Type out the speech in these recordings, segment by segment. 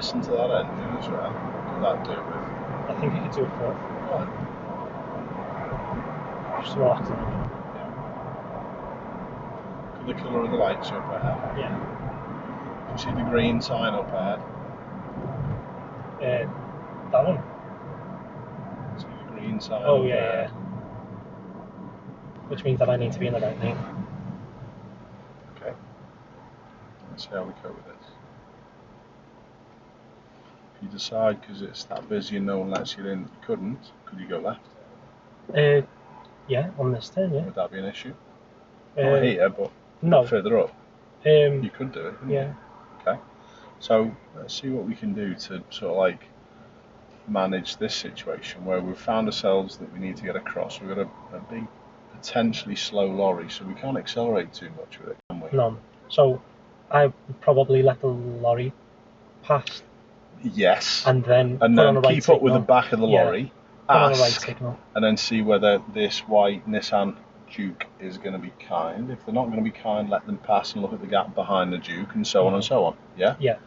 listen to that engine as well? What could that do with? I think you could do it for What? just relax it. Could the colour of the lights up ahead? Yeah. Do you see the green sign up ahead? That one? See the green sign Oh up yeah, ahead? yeah. Which means that I need to be in the right lane. Okay. Let's see how we cope with this. If you decide because it's that busy and no one lets you in, you couldn't, could you go left? Yeah, on this turn, yeah. Would that be an issue? Not here, but no. further up. You could do it, couldn't yeah. you? Okay. So let's see what we can do to sort of like manage this situation where we've found ourselves that we need to get across. We've got a big, potentially slow lorry, so we can't accelerate too much with it, can we? No. So I would probably let the lorry pass. Yes. And then and put then on the right keep signal. up with the back of the lorry, put on the right ask, signal. and then see whether this white Nissan Duke is going to be kind. If they're not going to be kind, let them pass and look at the gap behind the Duke, and so on and so on. Yeah? Yeah.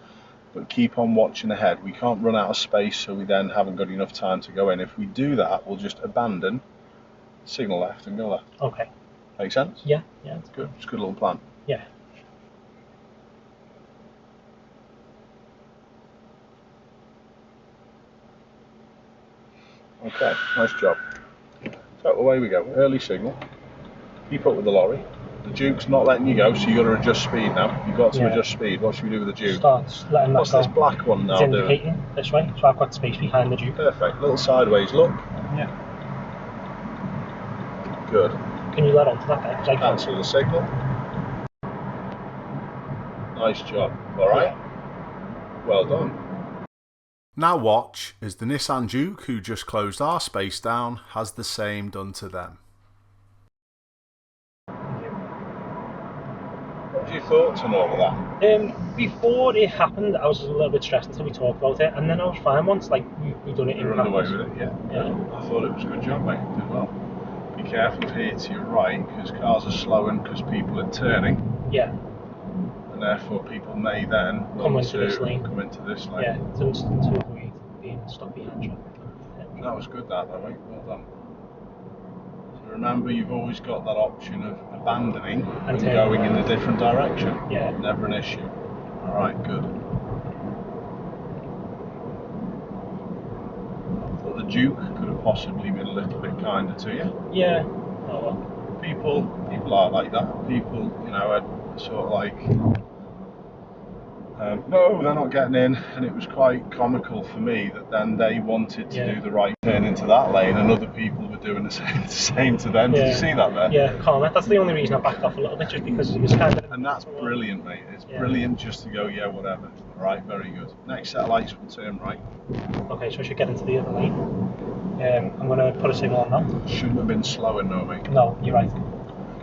But keep on watching ahead. We can't run out of space, so we then haven't got enough time to go in. If we do that, we'll just abandon, signal left, and go left. Okay. Make sense? Yeah, yeah. It's good. It's a good little plan. Yeah. Okay, nice job. So away we go. Early signal. Keep up with the lorry. The Duke's not letting you go, so you've got to adjust speed now. You've got to adjust speed. What should we do with the Duke? Start letting What's that go. this black one now It's doing? indicating this way, so I've got space behind the Duke. Perfect. Little sideways look. Yeah. Good. Can you let on to that guy? Cancel the signal. Nice job. Alright? Well done. Now watch as the Nissan Duke, who just closed our space down, has the same done to them. What are your thoughts on all of that? Before it happened, I was a little bit stressed until we talked about it, and then I was fine once we done it in You're practice. underway with it, yeah. I thought it was a good job, mate. You did well. Be careful here to your right, because cars are slowing because people are turning. Yeah. And therefore people may then Come into this lane. Yeah, to avoid being stuck behind traffic. That was good, that though, mate. Well done. So remember, you've always got that option of abandoning and going in a different direction. Yeah. Never an issue. Alright, good. I thought the Duke could have possibly been a little bit kinder to you. Yeah. Oh well. People are like that. People, are sort of like, no, they're not getting in, and it was quite comical for me that then they wanted to do the right turn into that lane, and other people were doing the same to them. Did you see that there? Yeah, calm. That's the only reason I backed off a little bit, just because it was kind of. And that's brilliant, mate. It's brilliant just to go, yeah, whatever. All right, very good. Next set of lights will turn right. Okay, so I should get into the other lane. I'm going to put a signal on now. Shouldn't have been slowing, no, mate. No, you're right.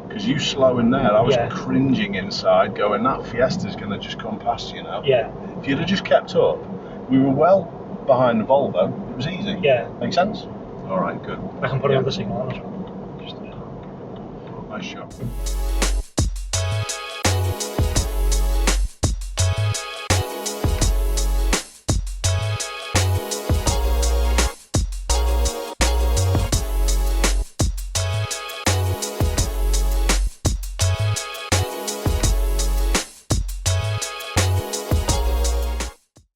Because you slowing there, I was cringing inside, going, that Fiesta's going to just come past you now. Yeah. If you'd have just kept up, we were well behind the Volvo. It was easy. Yeah. Make sense? All right, good. I can put another signal on as well. Nice shot.